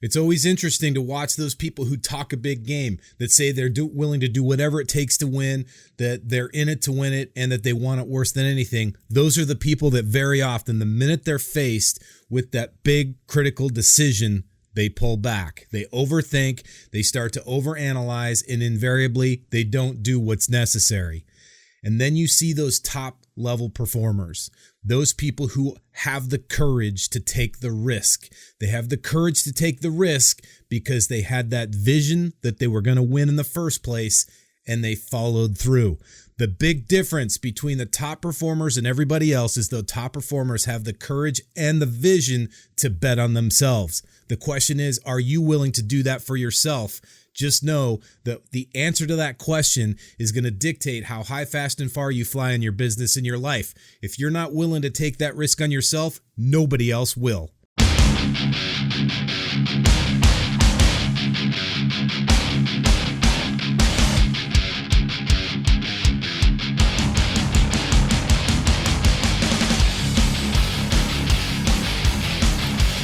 It's always interesting to watch those people who talk a big game, that say they're willing to do whatever it takes to win, that they're in it to win it, and that they want it worse than anything. Those are the people that very often, the minute they're faced with that big critical decision, they pull back. They overthink, they start to overanalyze, and invariably they don't do what's necessary. And then you see those top level performers, those people who have the courage to take the risk. They have the courage to take the risk because they had that vision that they were going to win in the first place, and they followed through. The big difference between the top performers and everybody else is the top performers have the courage and the vision to bet on themselves. The question is, are you willing to do that for yourself? Just know that the answer to that question is going to dictate how high, fast, and far you fly in your business and your life. If you're not willing to take that risk on yourself, nobody else will.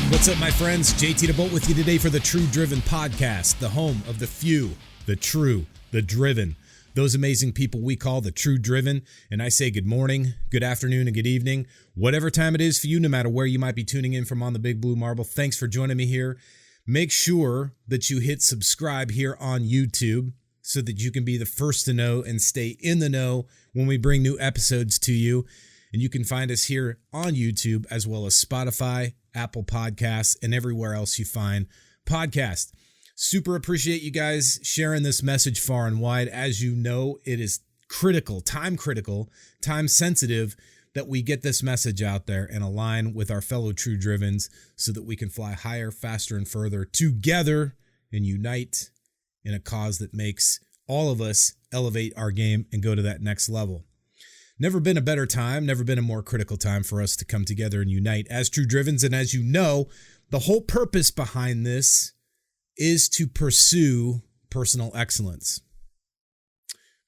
What's up, my friends? JT DeBolt with you today for the True Driven podcast, the home of the few, the true, the driven, those amazing people we call the True Driven. And I say good morning, good afternoon, and good evening, whatever time it is for you, no matter where you might be tuning in from on the Big Blue Marble. Thanks for joining me here. Make sure that you hit subscribe here on YouTube so that you can be the first to know and stay in the know when we bring new episodes to you. And you can find us here on YouTube as well as Spotify, Apple Podcasts, and everywhere else you find podcasts. Super appreciate you guys sharing this message far and wide. As you know, it is critical, time sensitive that we get this message out there and align with our fellow True Drivens so that we can fly higher, faster, and further together and unite in a cause that makes all of us elevate our game and go to that next level. Never been a better time, never been a more critical time for us to come together and unite as True Drivens. And as you know, the whole purpose behind this is to pursue personal excellence.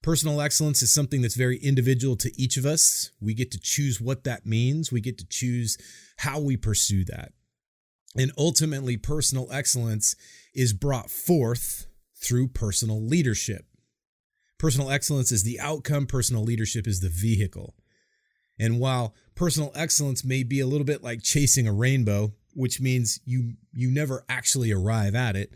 Personal excellence is something that's very individual to each of us. We get to choose what that means. We get to choose how we pursue that. And ultimately, personal excellence is brought forth through personal leadership. Personal excellence is the outcome. Personal leadership is the vehicle. And while personal excellence may be a little bit like chasing a rainbow, which means you never actually arrive at it,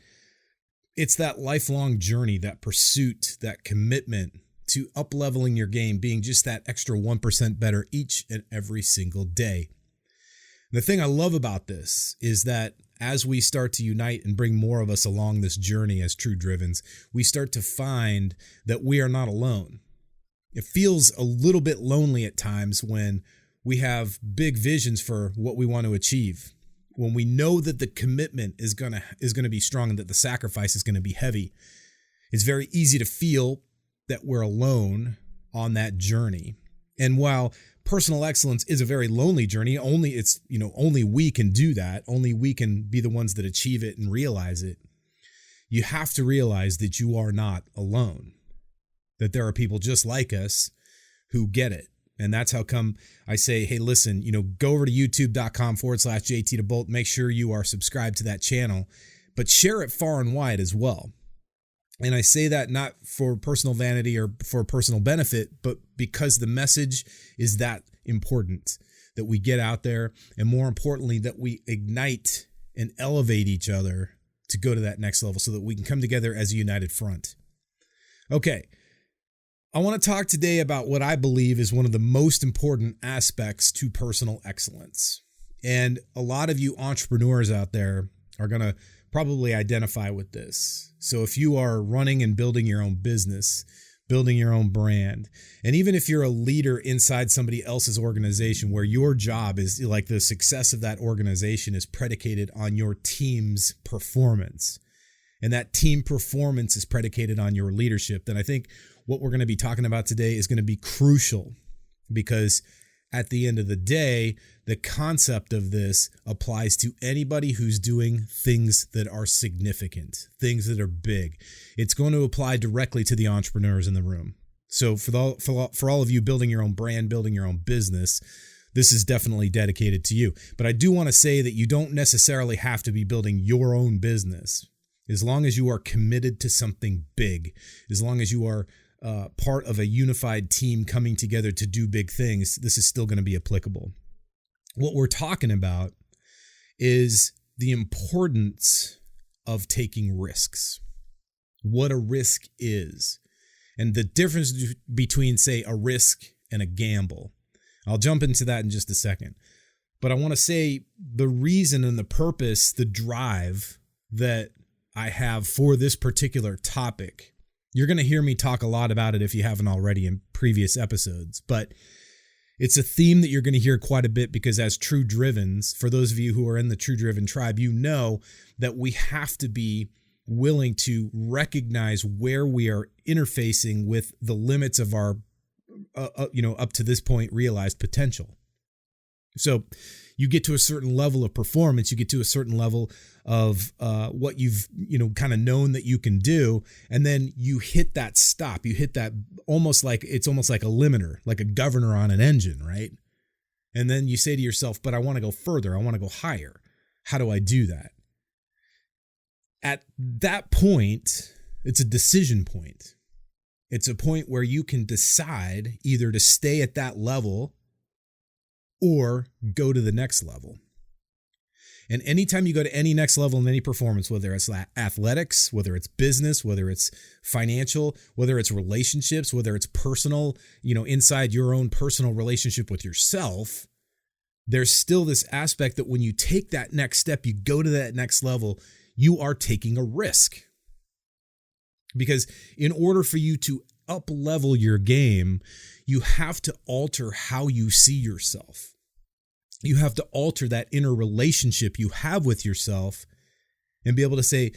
it's that lifelong journey, that pursuit, that commitment to up-leveling your game, being just that extra 1% better each and every single day. The thing I love about this is that as we start to unite and bring more of us along this journey as True Drivens, we start to find that we are not alone. It feels a little bit lonely at times when we have big visions for what we want to achieve. When we know that the commitment is gonna be strong and that the sacrifice is gonna be heavy, it's very easy to feel that we're alone on that journey. And while personal excellence is a very lonely journey, only we can do that. Only we can be the ones that achieve it and realize it. You have to realize that you are not alone, that there are people just like us who get it. And that's how come I say, hey, listen, go over to youtube.com/JT DeBolt. Make sure you are subscribed to that channel, but share it far and wide as well. And I say that not for personal vanity or for personal benefit, but because the message is that important, that we get out there, and more importantly, that we ignite and elevate each other to go to that next level so that we can come together as a united front. Okay, I want to talk today about what I believe is one of the most important aspects to personal excellence. And a lot of you entrepreneurs out there are going to probably identify with this. So if you are running and building your own business, building your own brand, and even if you're a leader inside somebody else's organization where your job is like the success of that organization is predicated on your team's performance, and that team performance is predicated on your leadership, then I think what we're going to be talking about today is going to be crucial, because at the end of the day, the concept of this applies to anybody who's doing things that are significant, things that are big. It's going to apply directly to the entrepreneurs in the room. So for all of you building your own brand, building your own business, this is definitely dedicated to you. But I do want to say that you don't necessarily have to be building your own business. As long as you are committed to something big, as long as you are part of a unified team coming together to do big things, this is still going to be applicable. What we're talking about is the importance of taking risks, what a risk is, and the difference between, say, a risk and a gamble. I'll jump into that in just a second. But I want to say the reason and the purpose, the drive that I have for this particular topic. You're going to hear me talk a lot about it if you haven't already in previous episodes, but it's a theme that you're going to hear quite a bit because as True Drivens, for those of you who are in the True Driven tribe, you know that we have to be willing to recognize where we are interfacing with the limits of our, up to this point, realized potential. So you get to a certain level of performance, you get to a certain level of what you've, kind of known that you can do. And then you hit that stop. You hit that almost like a limiter, like a governor on an engine, right? And then you say to yourself, but I want to go further. I want to go higher. How do I do that? At that point, it's a decision point. It's a point where you can decide either to stay at that level or go to the next level. And anytime you go to any next level in any performance, whether it's athletics, whether it's business, whether it's financial, whether it's relationships, whether it's personal, inside your own personal relationship with yourself, there's still this aspect that when you take that next step, you go to that next level, you are taking a risk. Because in order for you to up level your game, you have to alter how you see yourself. You have to alter that inner relationship you have with yourself and be able to say,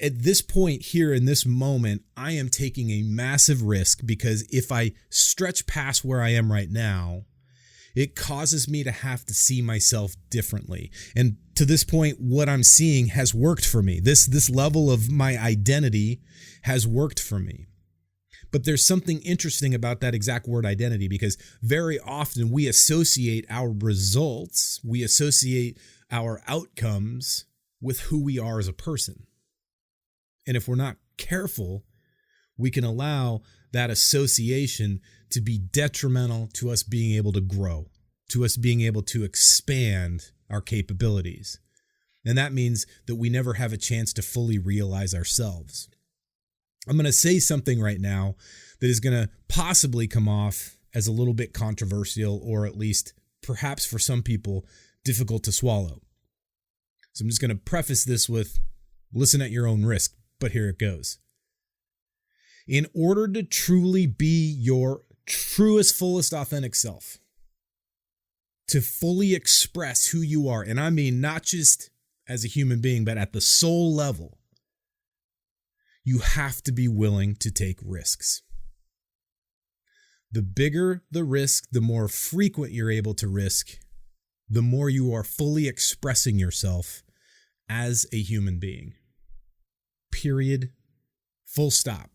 at this point here in this moment, I am taking a massive risk because if I stretch past where I am right now, it causes me to have to see myself differently. And to this point, what I'm seeing has worked for me. This level of my identity has worked for me. But there's something interesting about that exact word identity because very often we associate our results, we associate our outcomes with who we are as a person. And if we're not careful, we can allow that association to be detrimental to us being able to grow, to us being able to expand our capabilities. And that means that we never have a chance to fully realize ourselves. I'm going to say something right now that is going to possibly come off as a little bit controversial, or at least perhaps for some people difficult to swallow. So I'm just going to preface this with listen at your own risk, but here it goes. In order to truly be your truest, fullest, authentic self, to fully express who you are, and I mean not just as a human being, but at the soul level, you have to be willing to take risks. The bigger the risk, the more frequent you're able to risk, the more you are fully expressing yourself as a human being. Period. Full stop.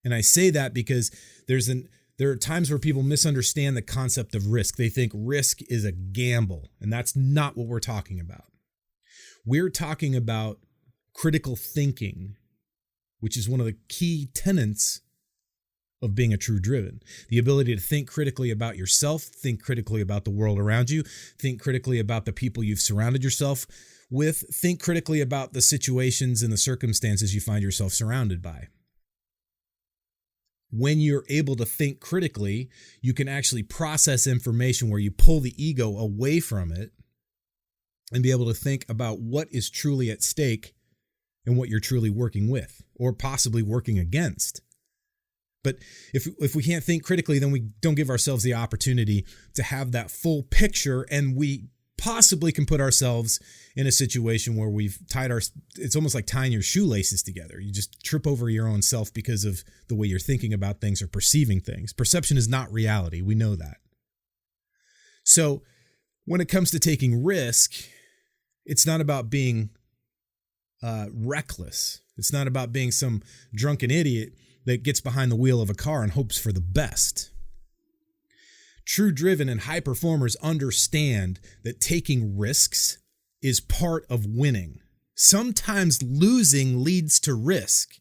And I say that because there are times where people misunderstand the concept of risk. They think risk is a gamble, and that's not what we're talking about. We're talking about critical thinking, which is one of the key tenets of being a true driven. The ability to think critically about yourself, think critically about the world around you, think critically about the people you've surrounded yourself with, think critically about the situations and the circumstances you find yourself surrounded by. When you're able to think critically, you can actually process information where you pull the ego away from it and be able to think about what is truly at stake and what you're truly working with or possibly working against. But if we can't think critically, then we don't give ourselves the opportunity to have that full picture, and we possibly can put ourselves in a situation where we've it's almost like tying your shoelaces together. You just trip over your own self because of the way you're thinking about things or perceiving things. Perception is not reality. We know that. So when it comes to taking risk, it's not about being reckless. It's not about being some drunken idiot that gets behind the wheel of a car and hopes for the best. True driven and high performers understand that taking risks is part of winning. Sometimes losing leads to risk.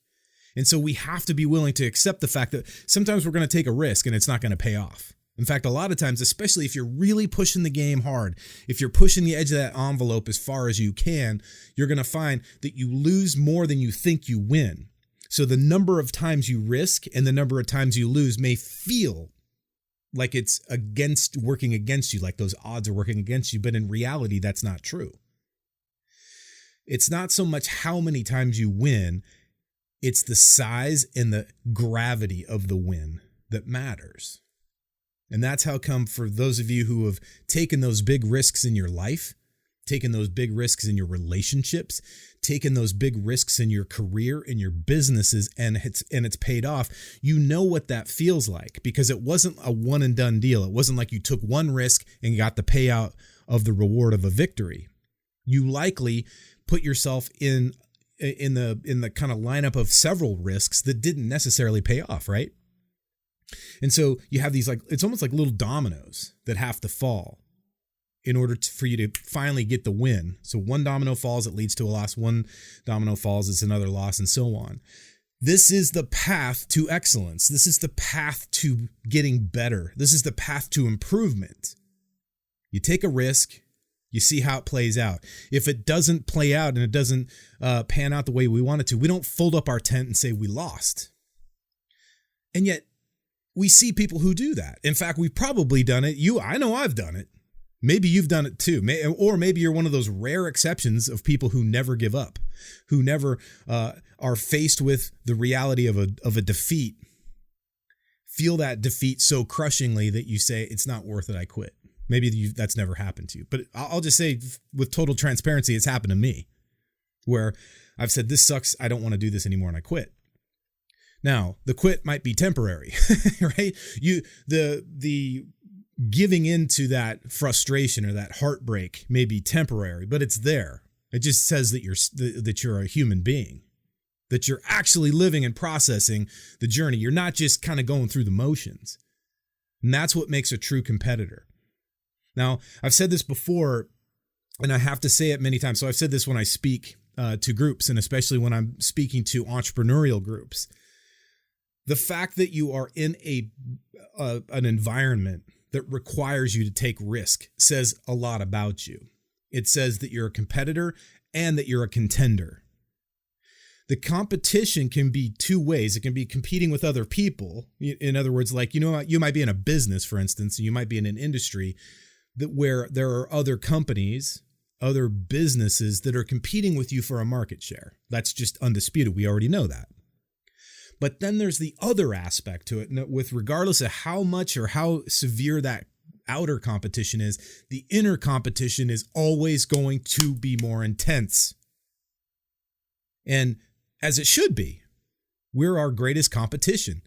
And so we have to be willing to accept the fact that sometimes we're going to take a risk and it's not going to pay off. In fact, a lot of times, especially if you're really pushing the game hard, if you're pushing the edge of that envelope as far as you can, you're going to find that you lose more than you think you win. So the number of times you risk and the number of times you lose may feel like it's working against you, like those odds are working against you. But in reality, that's not true. It's not so much how many times you win, it's the size and the gravity of the win that matters. And that's how come for those of you who have taken those big risks in your life, taken those big risks in your relationships, taken those big risks in your career, in your businesses, and it's paid off, you know what that feels like, because it wasn't a one and done deal. It wasn't like you took one risk and got the payout of the reward of a victory. You likely put yourself in the kind of lineup of several risks that didn't necessarily pay off, right? And so you have these, like, it's almost like little dominoes that have to fall in order for you to finally get the win. So one domino falls, it leads to a loss. One domino falls, it's another loss, and so on. This is the path to excellence. This is the path to getting better. This is the path to improvement. You take a risk, you see how it plays out. If it doesn't play out and it doesn't pan out the way we want it to, we don't fold up our tent and say we lost. And yet, we see people who do that. In fact, we've probably done it. I know I've done it. Maybe you've done it too. Or maybe you're one of those rare exceptions of people who never give up, who never are faced with the reality of a defeat, feel that defeat so crushingly that you say, it's not worth it, I quit. Maybe that's never happened to you. But I'll just say with total transparency, it's happened to me, where I've said, this sucks, I don't want to do this anymore, and I quit. Now, the quit might be temporary, right? The giving into that frustration or that heartbreak may be temporary, but it's there. It just says that you're a human being, that you're actually living and processing the journey. You're not just kind of going through the motions. And that's what makes a true competitor. Now, I've said this before, and I have to say it many times. So I've said this when I speak to groups, and especially when I'm speaking to entrepreneurial groups. The fact that you are in an environment that requires you to take risk says a lot about you. It says that you're a competitor and that you're a contender. The competition can be two ways. It can be competing with other people. In other words, like, you might be in a business, for instance, and you might be in an industry where there are other companies, other businesses that are competing with you for a market share. That's just undisputed. We already know that. But then there's the other aspect to it, with regardless of how much or how severe that outer competition is, the inner competition is always going to be more intense. And as it should be, we're our greatest competition.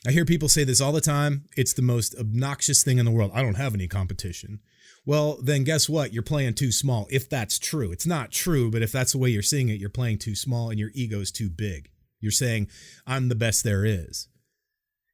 I hear people say this all the time. It's the most obnoxious thing in the world. I don't have any competition. Well, then guess what? You're playing too small. If that's true, it's not true, but if that's the way you're seeing it, you're playing too small and your ego is too big. You're saying, I'm the best there is.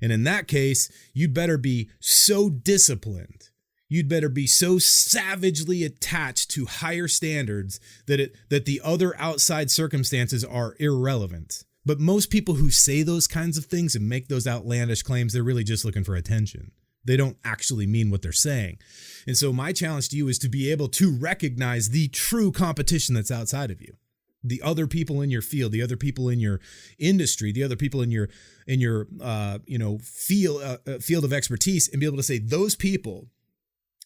And in that case, you'd better be so disciplined. You'd better be so savagely attached to higher standards that the other outside circumstances are irrelevant. But most people who say those kinds of things and make those outlandish claims, they're really just looking for attention. They don't actually mean what they're saying. And so my challenge to you is to be able to recognize the true competition that's outside of you. The other people in your field, the other people in your industry, the other people in your field of expertise, and be able to say those people,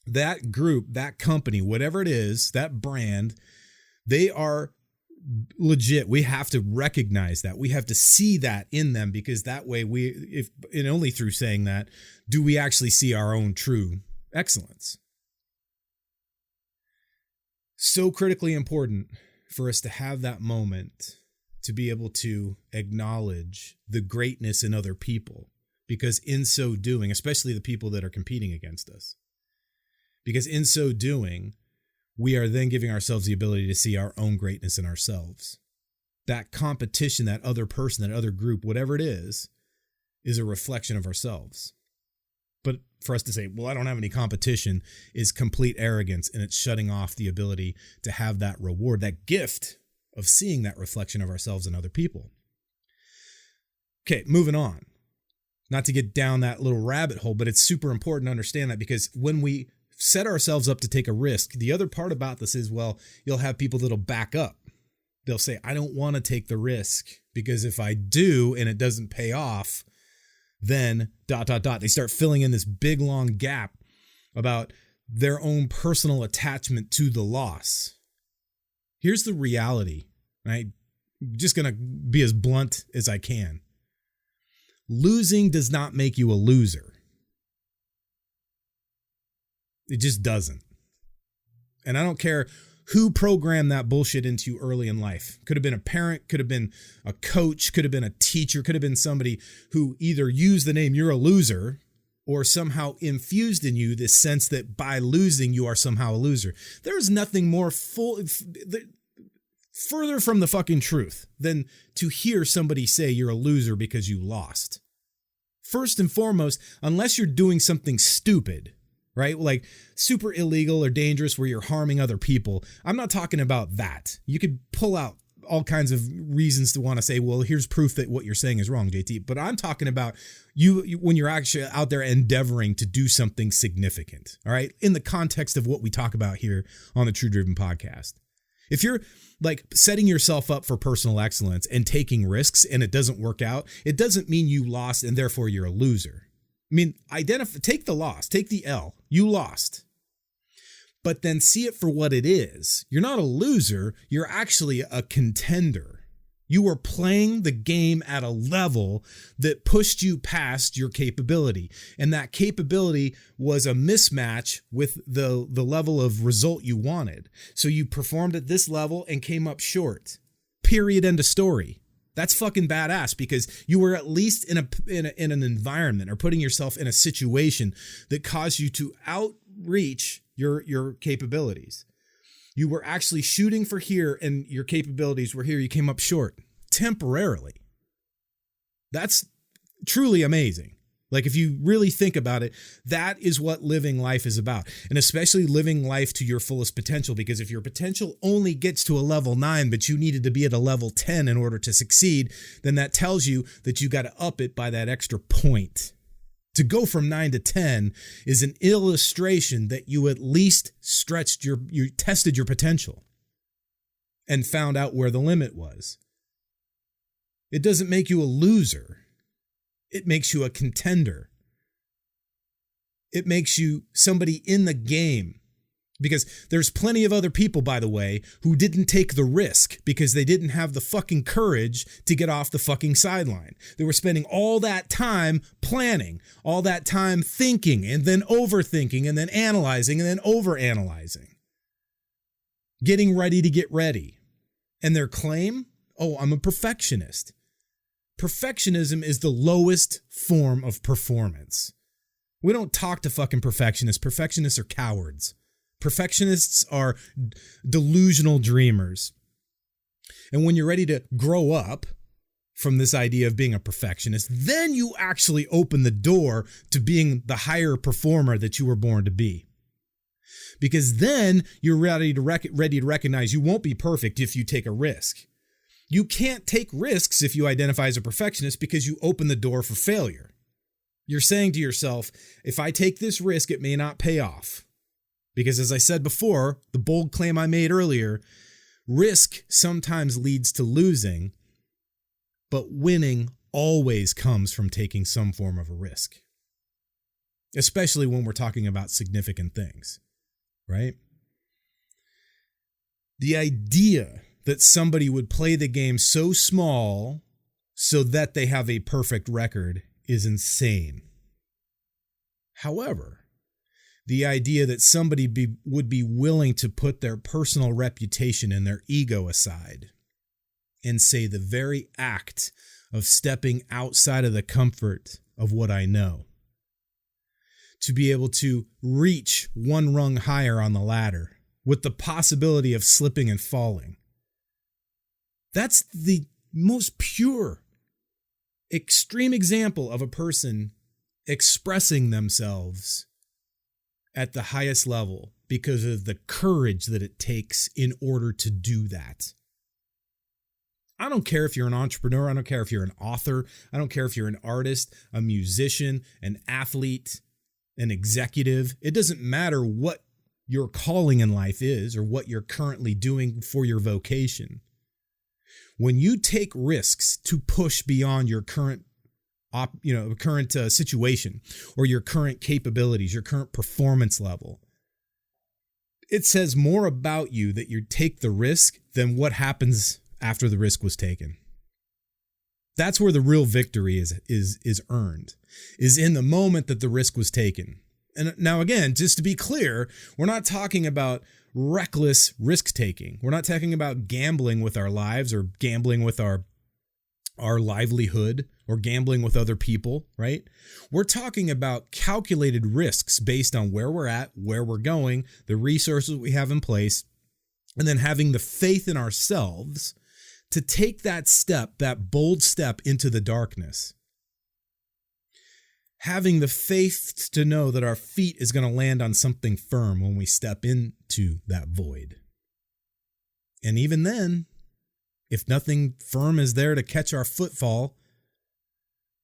that group, that company, whatever it is, that brand, they are legit. We have to recognize that. We have to see that in them, because that way only through saying that do we actually see our own true excellence. So critically important for us to have that moment to be able to acknowledge the greatness in other people, because in so doing, especially the people that are competing against us, because in so doing, we are then giving ourselves the ability to see our own greatness in ourselves. That competition, that other person, that other group, whatever it is a reflection of ourselves. But for us to say, well, I don't have any competition is complete arrogance, and it's shutting off the ability to have that reward, that gift of seeing that reflection of ourselves in other people. Okay, moving on. Not to get down that little rabbit hole, but it's super important to understand that, because when we set ourselves up to take a risk, the other part about this is, well, you'll have people that'll back up. They'll say, I don't want to take the risk because if I do and it doesn't pay off, then ... They start filling in this big, long gap about their own personal attachment to the loss. Here's the reality, right? I'm just going to be as blunt as I can. Losing does not make you a loser. It just doesn't. And I don't care who programmed that bullshit into you early in life. Could have been a parent, could have been a coach, could have been a teacher, could have been somebody who either used the name "you're a loser" or somehow infused in you this sense that by losing you are somehow a loser. There is nothing more further from the fucking truth than to hear somebody say you're a loser because you lost. First and foremost, unless you're doing something stupid, right? Like super illegal or dangerous where you're harming other people. I'm not talking about that. You could pull out all kinds of reasons to want to say, well, here's proof that what you're saying is wrong, JT. But I'm talking about you when you're actually out there endeavoring to do something significant, all right? In the context of what we talk about here on the True Driven podcast. If you're like setting yourself up for personal excellence and taking risks and it doesn't work out, it doesn't mean you lost and therefore you're a loser. I mean, take the loss, take the L. You lost. But then see it for what it is. You're not a loser. You're actually a contender. You were playing the game at a level that pushed you past your capability. And that capability was a mismatch with the level of result you wanted. So you performed at this level and came up short. Period. End of story. That's fucking badass, because you were at least in an environment or putting yourself in a situation that caused you to outreach your capabilities. You were actually shooting for here and your capabilities were here. You came up short temporarily. That's truly amazing. Like, if you really think about it, that is what living life is about. And especially living life to your fullest potential, because if your potential only gets to a level 9, but you needed to be at a level 10 in order to succeed, then that tells you that you got to up it by that extra point. To go from 9 to 10 is an illustration that you at least you tested your potential and found out where the limit was. It doesn't make you a loser. It makes you a contender. It makes you somebody in the game. Because there's plenty of other people, by the way, who didn't take the risk because they didn't have the fucking courage to get off the fucking sideline. They were spending all that time planning, all that time thinking, and then overthinking, and then analyzing, and then overanalyzing. Getting ready to get ready. And their claim? Oh, I'm a perfectionist. Perfectionism is the lowest form of performance. We don't talk to fucking perfectionists. Perfectionists are cowards. Perfectionists are delusional dreamers. And when you're ready to grow up from this idea of being a perfectionist, then you actually open the door to being the higher performer that you were born to be. Because then you're ready to recognize you won't be perfect if you take a risk. You can't take risks if you identify as a perfectionist because you open the door for failure. You're saying to yourself, if I take this risk, it may not pay off. Because as I said before, the bold claim I made earlier, risk sometimes leads to losing, but winning always comes from taking some form of a risk. Especially when we're talking about significant things, right? The idea that somebody would play the game so small so that they have a perfect record is insane. However, the idea that somebody would be willing to put their personal reputation and their ego aside and say the very act of stepping outside of the comfort of what I know, to be able to reach one rung higher on the ladder with the possibility of slipping and falling, that's the most pure, extreme example of a person expressing themselves at the highest level because of the courage that it takes in order to do that. I don't care if you're an entrepreneur. I don't care if you're an author. I don't care if you're an artist, a musician, an athlete, an executive. It doesn't matter what your calling in life is or what you're currently doing for your vocation. When you take risks to push beyond your current situation or your current capabilities, your current performance level, it says more about you that you take the risk than what happens after the risk was taken. That's where the real victory is earned, is in the moment that the risk was taken. And now, again, just to be clear, we're not talking about reckless risk taking. We're not talking about gambling with our lives or gambling with our livelihood or gambling with other people, right? We're talking about calculated risks based on where we're at, where we're going, the resources we have in place, and then having the faith in ourselves to take that step, that bold step into the darkness. Having the faith to know that our feet is going to land on something firm when we step into that void. And even then, if nothing firm is there to catch our footfall,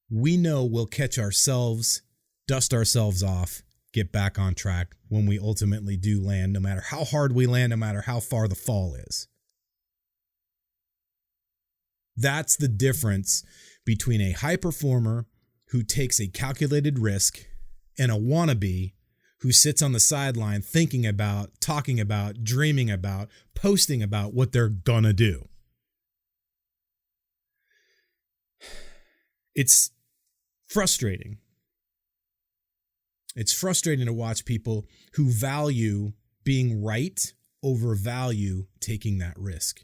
we know we'll catch ourselves, dust ourselves off, get back on track when we ultimately do land, no matter how hard we land, no matter how far the fall is. That's the difference between a high performer who takes a calculated risk and a wannabe who sits on the sideline thinking about, talking about, dreaming about, posting about what they're gonna do. It's frustrating. It's frustrating to watch people who value being right over value taking that risk.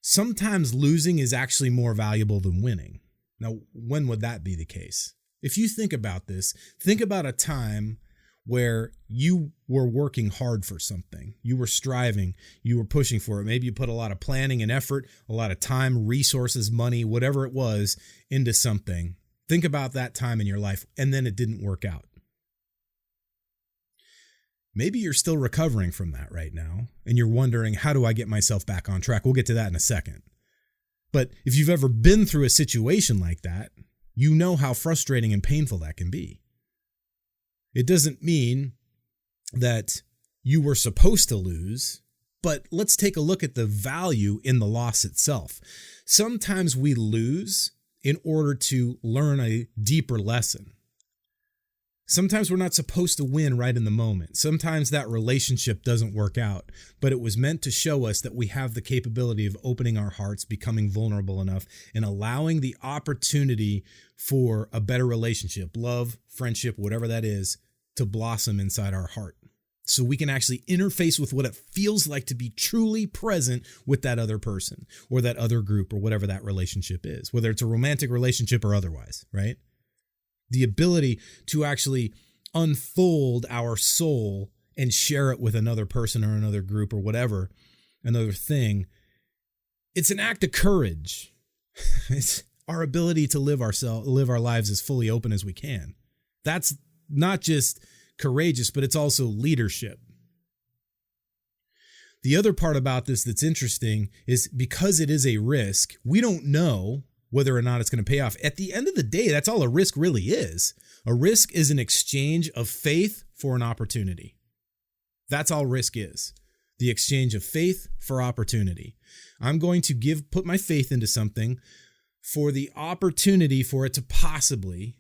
Sometimes losing is actually more valuable than winning. Now, when would that be the case? If you think about this, think about a time where you were working hard for something. You were striving, you were pushing for it. Maybe you put a lot of planning and effort, a lot of time, resources, money, whatever it was, into something. Think about that time in your life, and then it didn't work out. Maybe you're still recovering from that right now, and you're wondering, how do I get myself back on track? We'll get to that in a second. But if you've ever been through a situation like that, you know how frustrating and painful that can be. It doesn't mean that you were supposed to lose, but let's take a look at the value in the loss itself. Sometimes we lose in order to learn a deeper lesson. Sometimes we're not supposed to win right in the moment. Sometimes that relationship doesn't work out, but it was meant to show us that we have the capability of opening our hearts, becoming vulnerable enough, and allowing the opportunity for a better relationship, love, friendship, whatever that is, to blossom inside our heart. So we can actually interface with what it feels like to be truly present with that other person or that other group or whatever that relationship is, whether it's a romantic relationship or otherwise, right? The ability to actually unfold our soul and share it with another person or another group or whatever, another thing. It's an act of courage. It's our ability to live our lives as fully open as we can. That's not just courageous, but it's also leadership. The other part about this that's interesting is because it is a risk, we don't know whether or not it's going to pay off. At the end of the day, that's all a risk really is. A risk is an exchange of faith for an opportunity. That's all risk is. The exchange of faith for opportunity. I'm going to put my faith into something for the opportunity for it to possibly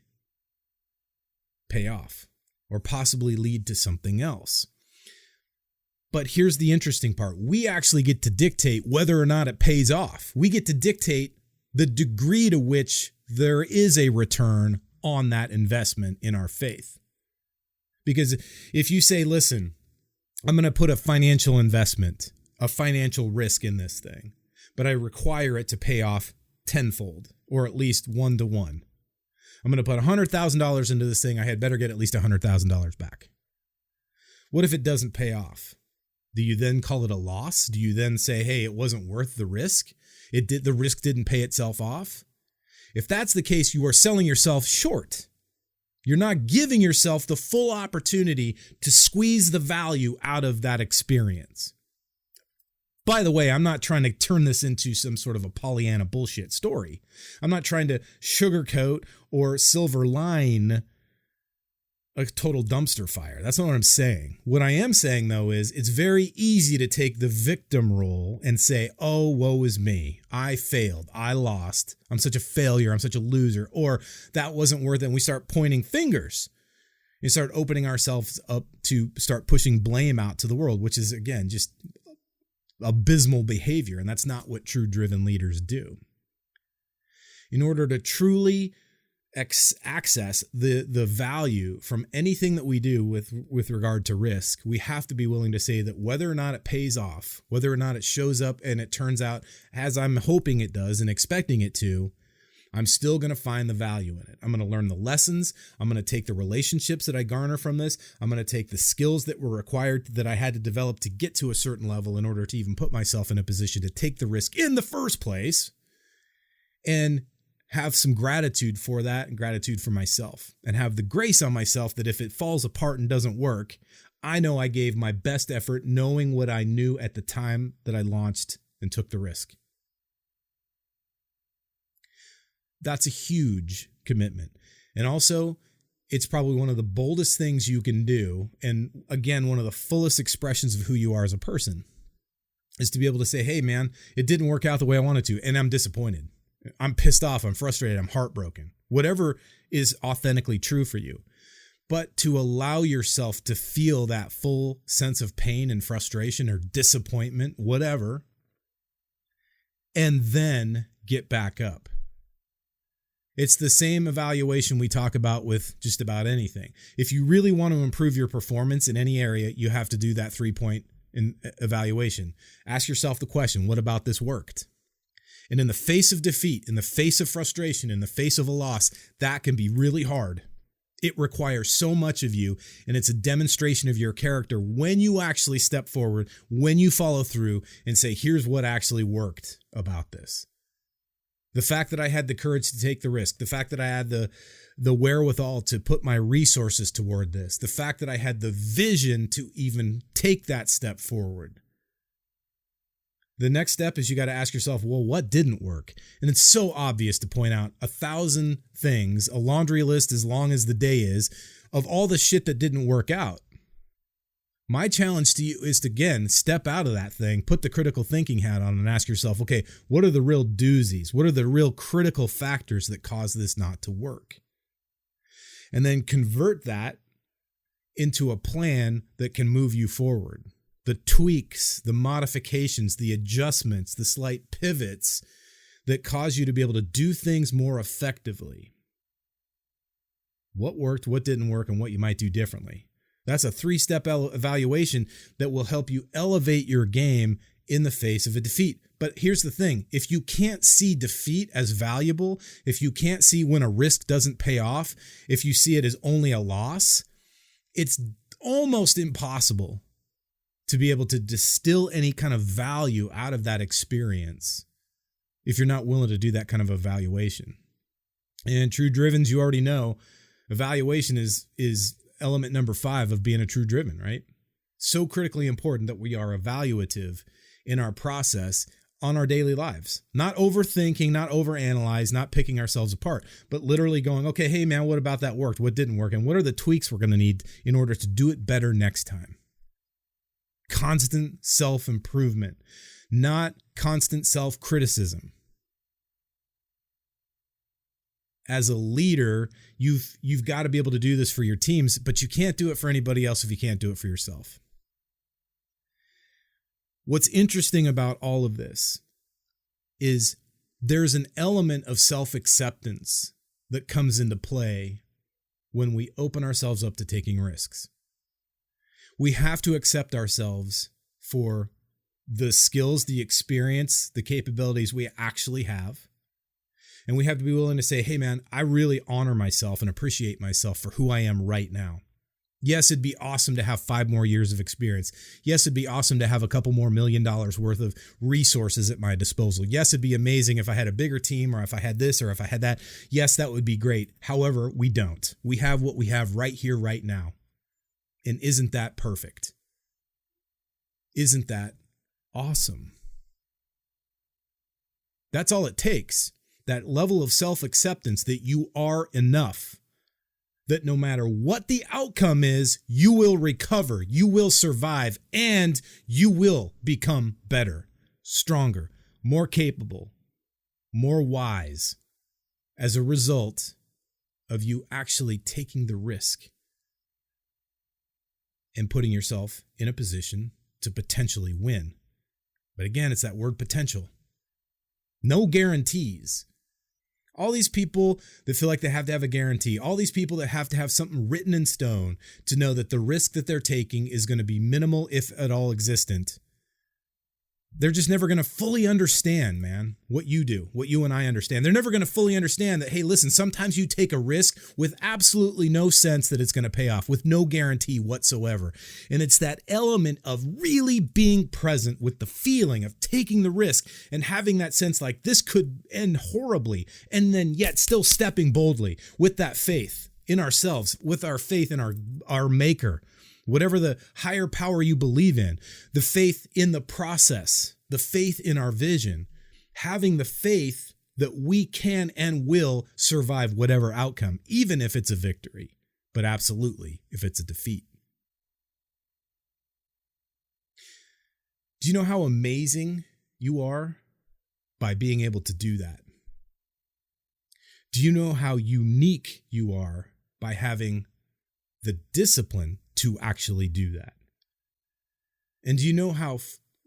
pay off or possibly lead to something else. But here's the interesting part. We actually get to dictate whether or not it pays off. We get to dictate the degree to which there is a return on that investment in our faith. Because if you say, listen, I'm going to put a financial investment, a financial risk in this thing, but I require it to pay off tenfold or at least 1-to-1. I'm going to put $100,000 into this thing. I had better get at least $100,000 back. What if it doesn't pay off? Do you then call it a loss? Do you then say, hey, it wasn't worth the risk? The risk didn't pay itself off? If that's the case, you are selling yourself short. You're not giving yourself the full opportunity to squeeze the value out of that experience. By the way, I'm not trying to turn this into some sort of a Pollyanna bullshit story. I'm not trying to sugarcoat or silver line a total dumpster fire. That's not what I'm saying. What I am saying, though, is it's very easy to take the victim role and say, oh, woe is me. I failed. I lost. I'm such a failure. I'm such a loser. Or that wasn't worth it. And we start pointing fingers and start opening ourselves up to start pushing blame out to the world, which is, again, just abysmal behavior. And that's not what true driven leaders do. In order to truly access the value from anything that we do with regard to risk, we have to be willing to say that whether or not it pays off, whether or not it shows up and it turns out as I'm hoping it does and expecting it to, I'm still going to find the value in it. I'm going to learn the lessons. I'm going to take the relationships that I garner from this. I'm going to take the skills that were required that I had to develop to get to a certain level in order to even put myself in a position to take the risk in the first place, and have some gratitude for that and gratitude for myself, and have the grace on myself that if it falls apart and doesn't work, I know I gave my best effort knowing what I knew at the time that I launched and took the risk. That's a huge commitment. And also, it's probably one of the boldest things you can do. And again, one of the fullest expressions of who you are as a person is to be able to say, hey man, it didn't work out the way I wanted to, and I'm disappointed. I'm pissed off. I'm frustrated. I'm heartbroken. Whatever is authentically true for you. But to allow yourself to feel that full sense of pain and frustration or disappointment, whatever, and then get back up. It's the same evaluation we talk about with just about anything. If you really want to improve your performance in any area, you have to do that 3-point evaluation. Ask yourself the question, what about this worked? And in the face of defeat, in the face of frustration, in the face of a loss, that can be really hard. It requires so much of you, and it's a demonstration of your character when you actually step forward, when you follow through and say, here's what actually worked about this. The fact that I had the courage to take the risk, the fact that I had the wherewithal to put my resources toward this, the fact that I had the vision to even take that step forward. The next step is you got to ask yourself, well, what didn't work? And it's so obvious to point out 1,000 things, a laundry list as long as the day is, of all the shit that didn't work out. My challenge to you is to, again, step out of that thing, put the critical thinking hat on and ask yourself, okay, what are the real doozies? What are the real critical factors that cause this not to work? And then convert that into a plan that can move you forward. The tweaks, the modifications, the adjustments, the slight pivots that cause you to be able to do things more effectively. What worked, what didn't work, and what you might do differently. That's a 3-step evaluation that will help you elevate your game in the face of a defeat. But here's the thing. If you can't see defeat as valuable, if you can't see when a risk doesn't pay off, if you see it as only a loss, it's almost impossible to be able to distill any kind of value out of that experience if you're not willing to do that kind of evaluation. And true drivens, you already know, evaluation is element number 5 of being a true driven, right? So critically important that we are evaluative in our process on our daily lives. Not overthinking, not overanalyze, not picking ourselves apart, but literally going, okay, hey man, what about that worked? What didn't work? And what are the tweaks we're going to need in order to do it better next time? Constant self-improvement, not constant self-criticism. As a leader, you've got to be able to do this for your teams, but you can't do it for anybody else if you can't do it for yourself. What's interesting about all of this is there's an element of self-acceptance that comes into play when we open ourselves up to taking risks. We have to accept ourselves for the skills, the experience, the capabilities we actually have. And we have to be willing to say, hey man, I really honor myself and appreciate myself for who I am right now. Yes, it'd be awesome to have 5 more years of experience. Yes, it'd be awesome to have a couple more $1 million worth of resources at my disposal. Yes, it'd be amazing if I had a bigger team or if I had this or if I had that. Yes, that would be great. However, we don't. We have what we have right here, right now. And isn't that perfect? Isn't that awesome? That's all it takes. That level of self-acceptance that you are enough. That no matter what the outcome is, you will recover, you will survive, and you will become better, stronger, more capable, more wise as a result of you actually taking the risk and putting yourself in a position to potentially win. But again, it's that word potential. No guarantees. All these people that feel like they have to have a guarantee, all these people that have to have something written in stone to know that the risk that they're taking is going to be minimal, if at all existent. They're just never going to fully understand, man, what you do, what you and I understand. They're never going to fully understand that, hey, listen, sometimes you take a risk with absolutely no sense that it's going to pay off, with no guarantee whatsoever. And it's that element of really being present with the feeling of taking the risk and having that sense like this could end horribly, and then yet still stepping boldly with that faith in ourselves, with our faith in our maker. Whatever the higher power you believe in, the faith in the process, the faith in our vision, having the faith that we can and will survive whatever outcome, even if it's a victory, but absolutely if it's a defeat. Do you know how amazing you are by being able to do that? Do you know how unique you are by having the discipline to actually do that? And do you know how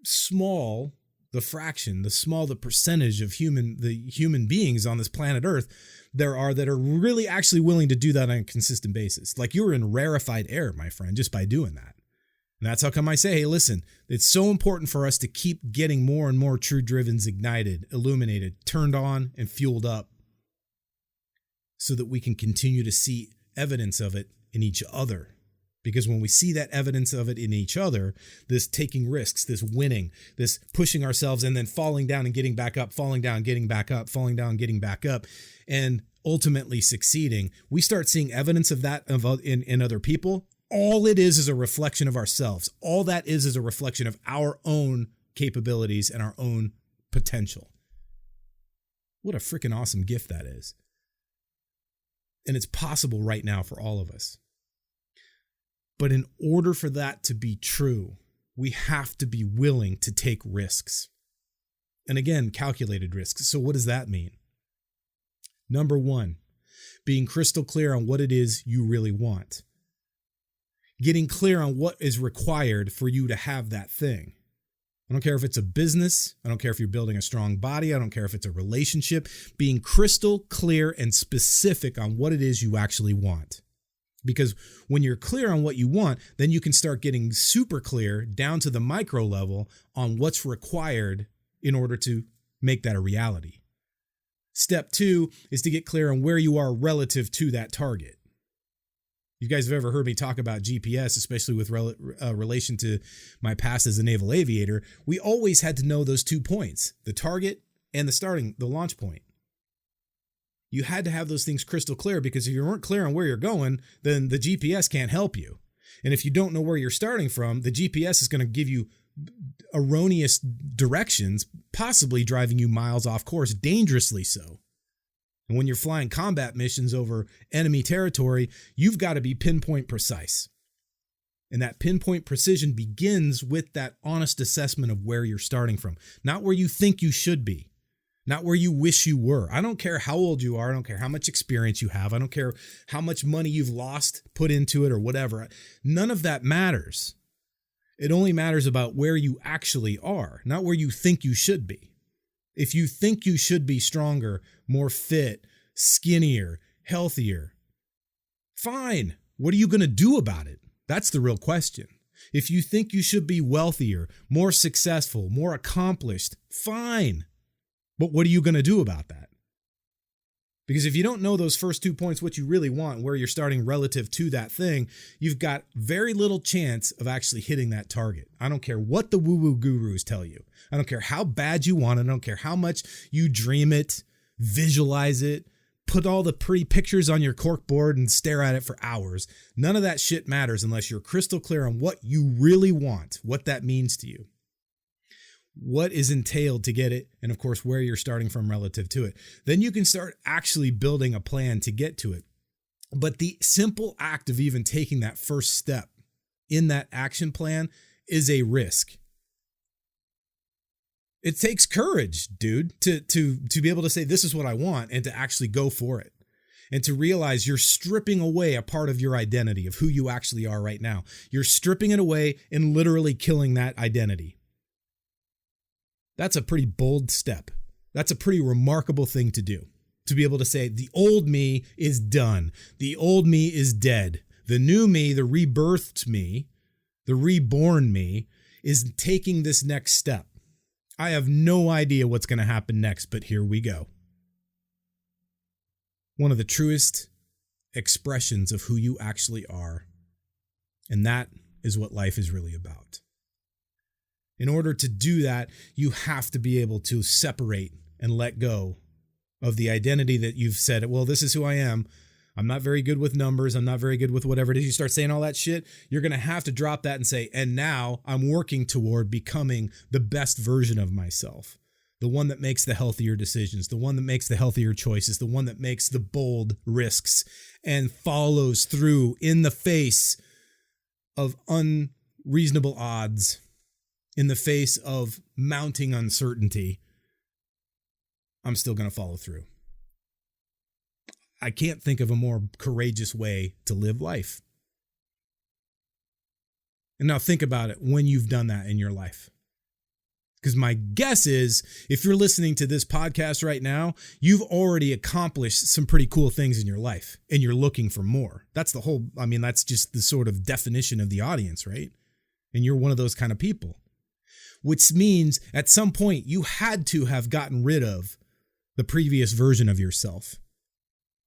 small the percentage of the human beings on this planet Earth there are that are really actually willing to do that on a consistent basis? Like, you're in rarefied air, my friend, just by doing that. And that's how come I say, hey, listen, it's so important for us to keep getting more and more true drivens ignited, illuminated, turned on, and fueled up so that we can continue to see evidence of it in each other. Because when we see that evidence of it in each other, this taking risks, this winning, this pushing ourselves and then falling down and getting back up, falling down, getting back up, falling down, getting back up, and ultimately succeeding, we start seeing evidence of that in other people. All it is a reflection of ourselves. All that is a reflection of our own capabilities and our own potential. What a freaking awesome gift that is. And it's possible right now for all of us. But in order for that to be true, we have to be willing to take risks. And again, calculated risks. So what does that mean? Number one, being crystal clear on what it is you really want. Getting clear on what is required for you to have that thing. I don't care if it's a business. I don't care if you're building a strong body. I don't care if it's a relationship. Being crystal clear and specific on what it is you actually want. Because when you're clear on what you want, then you can start getting super clear down to the micro level on what's required in order to make that a reality. Step 2 is to get clear on where you are relative to that target. You guys have ever heard me talk about GPS, especially with relation to my past as a naval aviator. We always had to know those 2 points, the target and the launch point. You had to have those things crystal clear, because if you weren't clear on where you're going, then the GPS can't help you. And if you don't know where you're starting from, the GPS is going to give you erroneous directions, possibly driving you miles off course, dangerously so. And when you're flying combat missions over enemy territory, you've got to be pinpoint precise. And that pinpoint precision begins with that honest assessment of where you're starting from, not where you think you should be. Not where you wish you were. I don't care how old you are. I don't care how much experience you have. I don't care how much money you've lost, put into it, or whatever. None of that matters. It only matters about where you actually are, not where you think you should be. If you think you should be stronger, more fit, skinnier, healthier, fine. What are you going to do about it? That's the real question. If you think you should be wealthier, more successful, more accomplished, fine. But what are you going to do about that? Because if you don't know those first 2 points, what you really want, where you're starting relative to that thing, you've got very little chance of actually hitting that target. I don't care what the woo-woo gurus tell you. I don't care how bad you want it. I don't care how much you dream it, visualize it, put all the pretty pictures on your corkboard and stare at it for hours. None of that shit matters unless you're crystal clear on what you really want, what that means to you, what is entailed to get it, and of course, where you're starting from relative to it. Then you can start actually building a plan to get to it. But the simple act of even taking that first step in that action plan is a risk. It takes courage, dude, to be able to say, this is what I want, and to actually go for it. And to realize you're stripping away a part of your identity, of who you actually are right now. You're stripping it away and literally killing that identity. That's a pretty bold step. That's a pretty remarkable thing to do. To be able to say, the old me is done. The old me is dead. The new me, the rebirthed me, the reborn me, is taking this next step. I have no idea what's going to happen next, but here we go. One of the truest expressions of who you actually are. And that is what life is really about. In order to do that, you have to be able to separate and let go of the identity that you've said, well, this is who I am. I'm not very good with numbers. I'm not very good with whatever it is. You start saying all that shit, you're going to have to drop that and say, and now I'm working toward becoming the best version of myself. The one that makes the healthier decisions, the one that makes the healthier choices, the one that makes the bold risks and follows through in the face of unreasonable odds, in the face of mounting uncertainty. I'm still going to follow through. I can't think of a more courageous way to live life. And now think about it when you've done that in your life. Because my guess is, if you're listening to this podcast right now, you've already accomplished some pretty cool things in your life and you're looking for more. That's just the sort of definition of the audience, right? And you're one of those kind of people, which means at some point you had to have gotten rid of the previous version of yourself.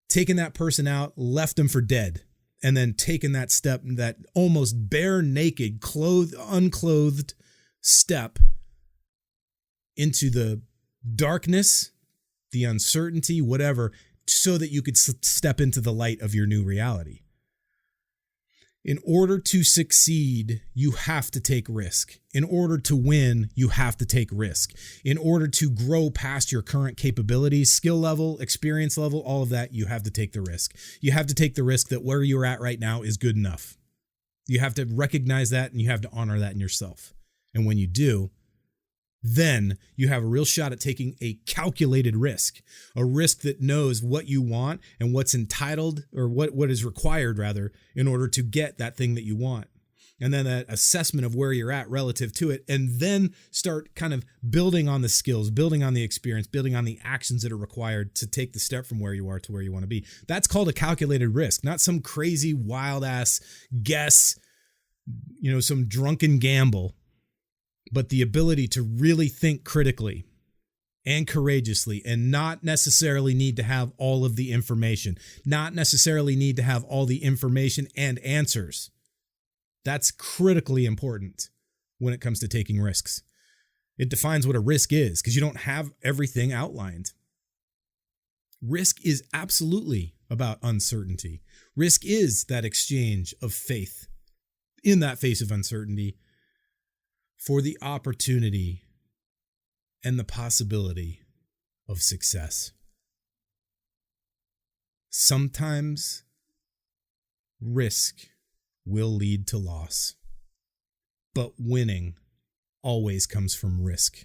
Taken that person out, left them for dead, and then taken that step, that almost bare naked, unclothed step into the darkness, the uncertainty, whatever, so that you could step into the light of your new reality. In order to succeed, you have to take risk. In order to win, you have to take risk. In order to grow past your current capabilities, skill level, experience level, all of that, you have to take the risk. You have to take the risk that where you're at right now is good enough. You have to recognize that and you have to honor that in yourself. And when you do, then you have a real shot at taking a calculated risk, a risk that knows what you want and what's entitled, or what is required rather, in order to get that thing that you want. And then that assessment of where you're at relative to it, and then start kind of building on the skills, building on the experience, building on the actions that are required to take the step from where you are to where you want to be. That's called a calculated risk, not some crazy wild ass guess, some drunken gamble. But the ability to really think critically and courageously and not necessarily need to have all of the information, not necessarily need to have all the information and answers. That's critically important when it comes to taking risks. It defines what a risk is because you don't have everything outlined. Risk is absolutely about uncertainty. Risk is that exchange of faith in that face of uncertainty for the opportunity and the possibility of success. Sometimes risk will lead to loss, but winning always comes from risk.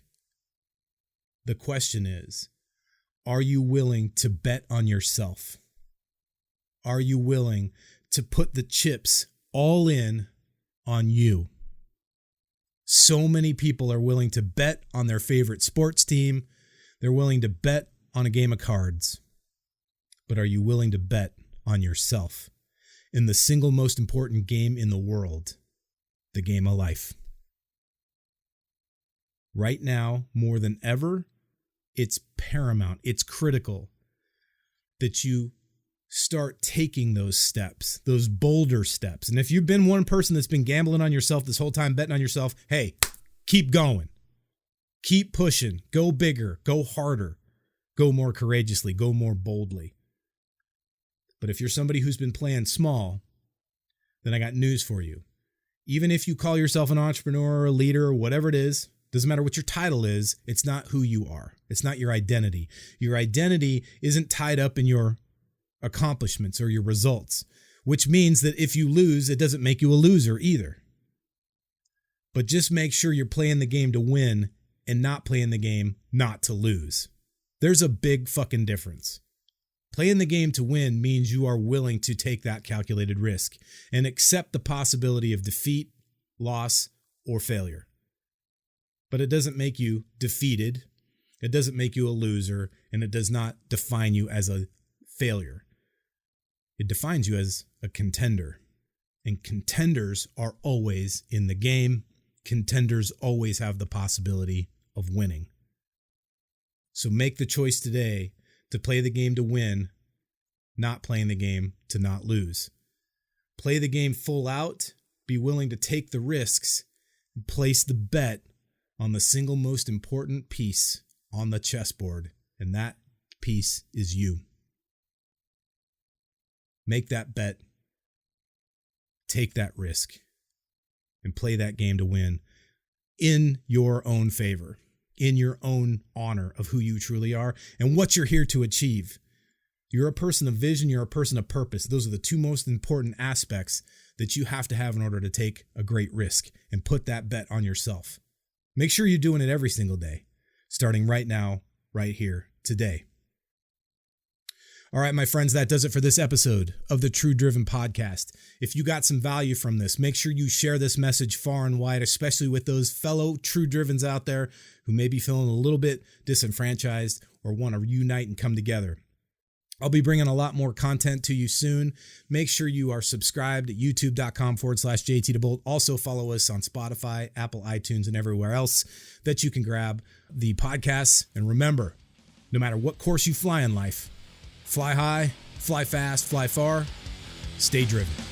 The question is, are you willing to bet on yourself? Are you willing to put the chips all in on you? So many people are willing to bet on their favorite sports team. They're willing to bet on a game of cards. But are you willing to bet on yourself in the single most important game in the world, the game of life? Right now, more than ever, it's paramount. It's critical that you start taking those steps, those bolder steps. And if you've been one person that's been gambling on yourself this whole time, betting on yourself, hey, keep going. Keep pushing. Go bigger. Go harder. Go more courageously. Go more boldly. But if you're somebody who's been playing small, then I got news for you. Even if you call yourself an entrepreneur or a leader or whatever it is, doesn't matter what your title is, it's not who you are. It's not your identity. Your identity isn't tied up in your accomplishments or your results, which means that if you lose, it doesn't make you a loser either. But just make sure you're playing the game to win and not playing the game not to lose. There's a big fucking difference. Playing the game to win means you are willing to take that calculated risk and accept the possibility of defeat, loss, or failure. But it doesn't make you defeated, it doesn't make you a loser, and it does not define you as a failure. It defines you as a contender. And contenders are always in the game. Contenders always have the possibility of winning. So make the choice today to play the game to win, not playing the game to not lose. Play the game full out, be willing to take the risks, and place the bet on the single most important piece on the chessboard, and that piece is you. Make that bet, take that risk, and play that game to win in your own favor, in your own honor of who you truly are and what you're here to achieve. You're a person of vision, you're a person of purpose. Those are the two most important aspects that you have to have in order to take a great risk and put that bet on yourself. Make sure you're doing it every single day, starting right now, right here, today. All right, my friends, that does it for this episode of the True Driven Podcast. If you got some value from this, make sure you share this message far and wide, especially with those fellow True Drivens out there who may be feeling a little bit disenfranchised or want to unite and come together. I'll be bringing a lot more content to you soon. Make sure you are subscribed at youtube.com/JTDeBolt. Also follow us on Spotify, Apple, iTunes, and everywhere else that you can grab the podcasts. And remember, no matter what course you fly in life, fly high, fly fast, fly far, stay driven.